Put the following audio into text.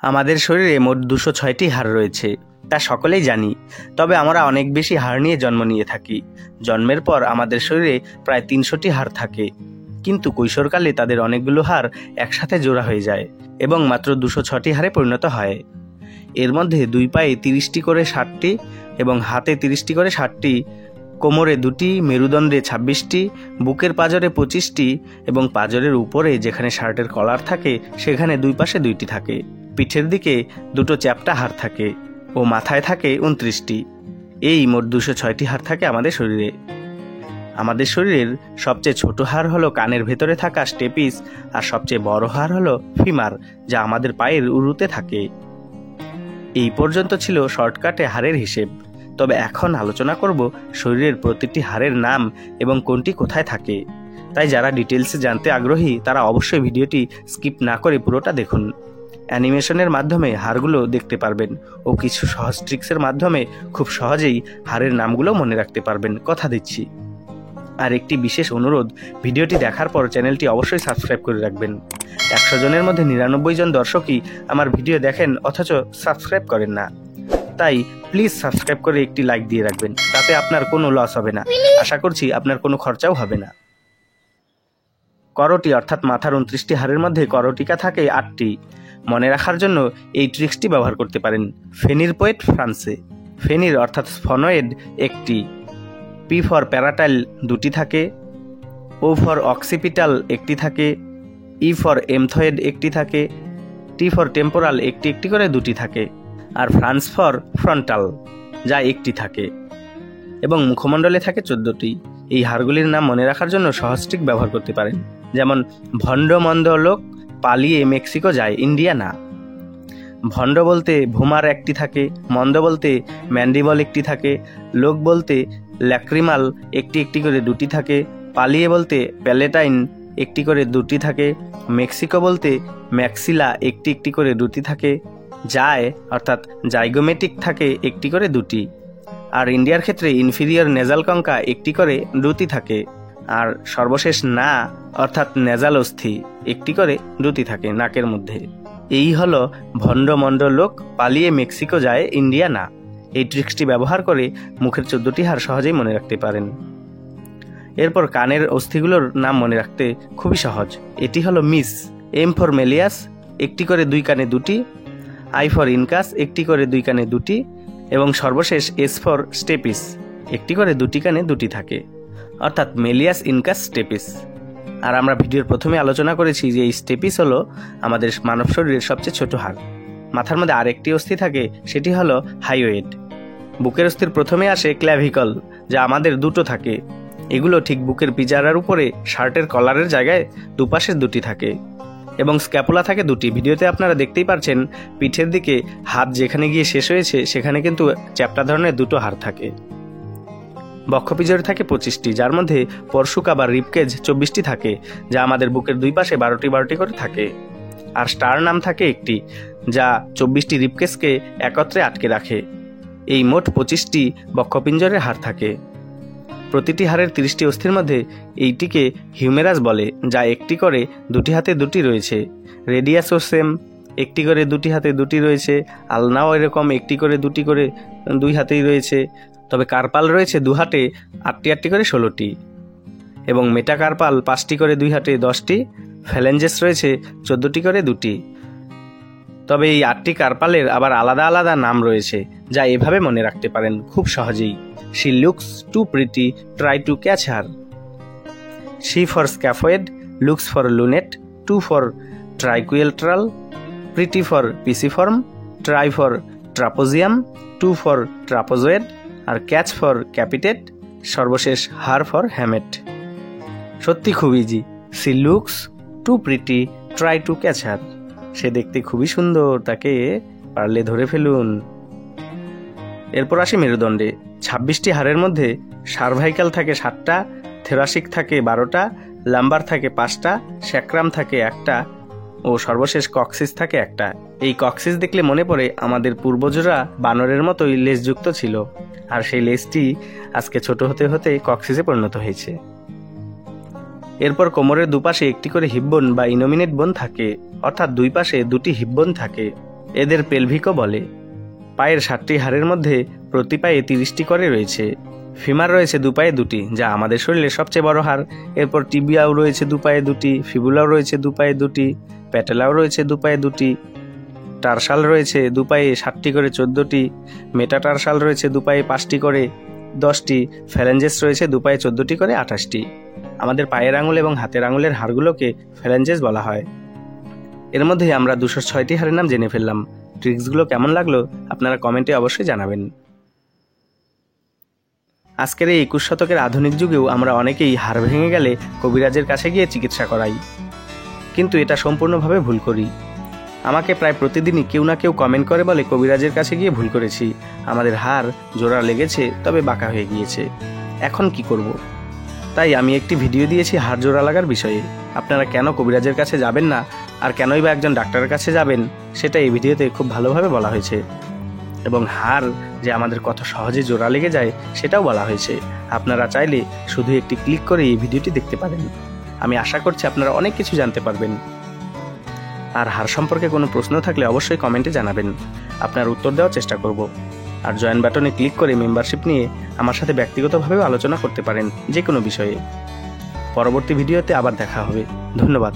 আমাদের শরীরে মোট 206টি হাড় রয়েছে, তা সকলেই জানি। তবে আমরা অনেক বেশি হাড় নিয়ে জন্ম নিয়ে থাকি। জন্মের পর আমাদের শরীরে প্রায় 300টি হাড় থাকে, কিন্তু কৈশোরকালে তাদের অনেকগুলো হাড় একসাথে জোড়া হয়ে যায় এবং মাত্র 206টি হাড়ে পরিণত হয়। এর মধ্যে দুই পায়ে 30টি করে 60টি এবং হাতে 30টি করে 60টি, কোমরে 2টি, মেরুদণ্ডে 26টি, বুকের পাঁজরে 25টি এবং পাঁজরের উপরে যেখানে শার্টের কলার থাকে সেখানে দুই পাশে 2টি থাকে। পিঠের দিকে 2টো চ্যাপ্টা হাড় থাকে ও মাথায় থাকে 29টি। এই মোট 206টি হাড় থাকে আমাদের শরীরে। আমাদের শরীরের সবচেয়ে ছোট হাড় হলো কানের ভেতরে থাকা স্টেপিস, আর সবচেয়ে বড় হাড় হলো ফিমার, যা আমাদের পায়ের উরুতে থাকে। এই পর্যন্ত ছিল শর্টকাটে হাড়ের হিসেব। তবে এখন আলোচনা করব শরীরের প্রতিটি হাড়ের নাম এবং কোনটি কোথায় থাকে। তাই যারা ডিটেলসে জানতে আগ্রহী তারা অবশ্যই ভিডিওটি স্কিপ না করে পুরোটা দেখুন। অ্যানিমেশনের মাধ্যমে হাড়গুলো দেখতে পারবেন ও কিছু সহজ ট্রিক্সের মাধ্যমে খুব সহজেই হাড়ের নামগুলো মনে রাখতে পারবেন, কথা দিচ্ছি। আর একটি বিশেষ অনুরোধ, ভিডিওটি দেখার পর চ্যানেলটি অবশ্যই সাবস্ক্রাইব করে রাখবেন। 100 জনের মধ্যে 99 জন দর্শকই আমার ভিডিও দেখেন অথচ সাবস্ক্রাইব করেন না। তাই প্লিজ সাবস্ক্রাইব করে একটি লাইক দিয়ে রাখবেন, তাতে আপনার কোনো লস হবে না। আশা করছি আপনার কোনো খরচাও হবে না। করোটি অর্থাৎ মাথার 29টি হাড়ের মধ্যে করোটিকা থাকে 8টি। মনে রাখার জন্য এই ট্রিক্সটি ব্যবহার করতে পারেন। ফেনির পোয়েট ফ্রান্সে। ফেনির অর্থাৎ স্ফনোয়েড 1টি। পি ফর প্যারাটাইল 2টি থাকে। ও ফর অক্সিপিটাল 1টি থাকে। ই ফর এমথয়েড 1টি থাকে। টি ফর টেম্পোরাল 1টি করে 2টি থাকে। আর ফ্রান্স ফর ফ্রন্টাল, যা 1টি থাকে। এবং মুখমণ্ডলে থাকে 14টি। এই হাড়গুলির নাম মনে রাখার জন্য সহজ ট্রিক ব্যবহার করতে পারেন, যেমন ভণ্ড মন্দ লোক পালিয়ে মেক্সিকো যায়, ইন্ডিয়া না। ভণ্ড বলতে ভুমার 1টি থাকে, মন্দ বলতে ম্যান্ডিবল 1টি থাকে, লোক বলতে ল্যাক্রিমাল 1টি করে 2টি থাকে, পালিয়ে বলতে প্যালেটাইন 1টি করে 2টি থাকে, মেক্সিকো বলতে ম্যাক্সিলা 1টি করে 2টি থাকে, যায় অর্থাৎ জাইগোমেটিক থাকে 1টি করে 2টি। আর ইন্ডিয়ার ক্ষেত্রে ইনফিরিয়র নেজাল কঙ্কা 1টি করে 2টি থাকে। আর সর্বশেষ না অর্থাৎ নেজাল অস্থি 1টি করে 2টি থাকে নাকের মধ্যে। এই হলো ভণ্ড মন্ড লোক পালিয়ে মেক্সিকো যায়, ইন্ডিয়া না। এই ট্রিক্সটি ব্যবহার করে মুখের 14টি হাড় সহজেই মনে রাখতে পারেন। এরপর কানের অস্থিগুলোর নাম মনে রাখতে খুবই সহজ। এটি হলো মিস। এম ফর মেলিয়াস 1টি করে 2 কানে 2টি। আই ফর ইনকাস 1টি করে 2 কানে 2টি। এবং সর্বশেষ এস ফর স্টেপিস 1টি করে 2টি কানে 2টি থাকে, অর্থাৎ মেলিয়াস, ইনকাস, স্টেপিস। আর আমরা ভিডিওর প্রথমে আলোচনা করেছি যে এই স্টেপিস হলো আমাদের মানব শরীরের সবচেয়ে ছোট হাড়। মাথার মধ্যে আরেকটি অস্থি থাকে, সেটি হলো হাইওয়েড। বুকের অস্থির প্রথমে আসে ক্ল্যাভিকল, যা আমাদের 2টো থাকে। এগুলো ঠিক বুকের পিজারার উপরে শার্টের কলারের জায়গায় দুপাশে 2টি থাকে। এবং স্ক্যাপুলা থাকে 2টি। ভিডিওতে আপনারা দেখতেই পাচ্ছেন পিঠের দিকে হাত যেখানে গিয়ে শেষ হয়েছে সেখানে কিন্তু চ্যাপ্টা ধরনের 2টো হাড় থাকে। বক্ষপিজরে থাকে 25টি, যার মধ্যে পরশুকা বা রিবকেজ 24টি থাকে, যা আমাদের বুকের দুই পাশে 12টি করে থাকে। আর স্টার নাম থাকে 1টি, যা 24টি রিবকেজকে একত্রে আটকে রাখে। এই মোট 25টি বক্ষপিঞ্জরের হাড় থাকে। প্রতিটি হাড়ের 30টি অস্থির মধ্যে এইটিকে হিউমেরাস বলে, যা 1টি করে 2টি হাতে 2টি রয়েছে। রেডিয়াসও সেম, 1টি করে 2টি হাতে 2টি রয়েছে। আলনাও এরকম 1টি করে 2টি করে 2 হাতেই রয়েছে। তবে কার্পাল রয়েছে 2 হাতে 8টি করে 16টি। এবং মেটাকার্পাল 5টি করে 2 হাতে 10টি। ফ্যালেঞ্জেস রয়েছে 14টি করে 2টি। তবে এই 8টি কার্পালের আবার আলাদা আলাদা নাম রয়েছে, যা এভাবে মনে রাখতে পারেন খুব সহজেই। She looks too pretty, try to catch her. She for scaphoid, looks for lunate, 2 for triquetral, pretty for pisiform, try for trapezium, 2 for trapezoid, R catch for capitate, সর্বশেষ হার for hamate। সত্যি খুব easy. She looks too pretty, try to catch her. সে দেখতে খুবই সুন্দর, তাকে পারলে ধরে ফেলুন। এরপর আসি মেরুদণ্ডে। 26টি হাড়ের মধ্যে সার্ভাইকাল থাকে 7টা, থেরাসিক থাকে 12টা, লাম্বার থাকে 5টা, স্যাক্রাম থাকে 1টা ও সর্বশেষ কক্সিস থাকে 1টা। এই কক্সিস দেখলে মনে পড়ে আমাদের পূর্বজরা বানরের মতোই লেজযুক্ত ছিল, আর সেই লেজটি আজকে ছোট হতে হতে কক্সিসে পরিণত হয়েছে। এরপর কোমরের দুপাশে 1টি করে হিপ বোন বা ইনোমিনেট বোন থাকে, অর্থাৎ দুই পাশে 2টি হিপ বোন থাকে। এদের পেলভিকও বলে। পায়ের 7টি হাড়ের মধ্যে প্রতি পায়ে 30টি করে রয়েছে। ফিমার রয়েছে 2 পায়ে 2টি, যা আমাদের শরীরের সবচেয়ে বড় হাড়। এরপর টিবিয়াও রয়েছে 2 পায়ে 2টি, ফিবুলাও রয়েছে 2 পায়ে 2টি, প্যাটেলাও রয়েছে 2 পায়ে 2টি, টার্সাল রয়েছে 2 পায়ে 7টি করে 14টি, মেটাটার্সাল রয়েছে 2 পায়ে 5টি করে 10টি, ফ্যালেঞ্জেস রয়েছে 2 পায়ে 14টি করে 28টি। আমাদের পায়ের আঙুল এবং হাতের আঙুলের হাড়গুলোকে ফ্যালেঞ্জেস বলা হয়। এর মধ্যে আমরা 206টি হাড়ের নাম জেনে ফেললাম। ট্রিক্সগুলো কেমন লাগলো আপনারা কমেন্টে অবশ্যই জানাবেন। আজকের এই 21 শতকের আধুনিক যুগেও আমরা অনেকেই হাড় ভেঙে গেলে কবিরাজের কাছে গিয়ে চিকিৎসা করাই, কিন্তু এটা সম্পূর্ণভাবে ভুল করি। আমাকে প্রায় প্রতিদিনই কেউ না কেউ কমেন্ট করে বলে কবিরাজের কাছে গিয়ে ভুল করেছি, আমাদের হাড় জোড়া লেগেছে তবে বাঁকা হয়ে গিয়েছে, এখন কি করব? তাই আমি একটি ভিডিও দিয়েছি হাড় জোড়া লাগার বিষয়ে। আপনারা কেন কবিরাজের কাছে যাবেন না আর কেনই বা একজন ডাক্তারের কাছে যাবেন, সেটা এই ভিডিওতে খুব ভালোভাবে বলা হয়েছে। এবং হাড় যে আমাদের কত সহজে জোড়া লেগে যায় সেটাও বলা হয়েছে। আপনারা চাইলে শুধু একটি ক্লিক করে এই ভিডিওটি দেখতে পারেন। আমি আশা করছি আপনারা অনেক কিছু জানতে পারবেন। আর হাড় সম্পর্কে কোনো প্রশ্ন থাকলে অবশ্যই কমেন্টে জানাবেন, আপনার উত্তর দেওয়ার চেষ্টা করব। আর জয়েন বাটনে ক্লিক করে মেম্বারশিপ নিয়ে আমার সাথে ব্যক্তিগতভাবেও আলোচনা করতে পারেন যে কোনো বিষয়ে। পরবর্তী ভিডিওতে আবার দেখা হবে। ধন্যবাদ।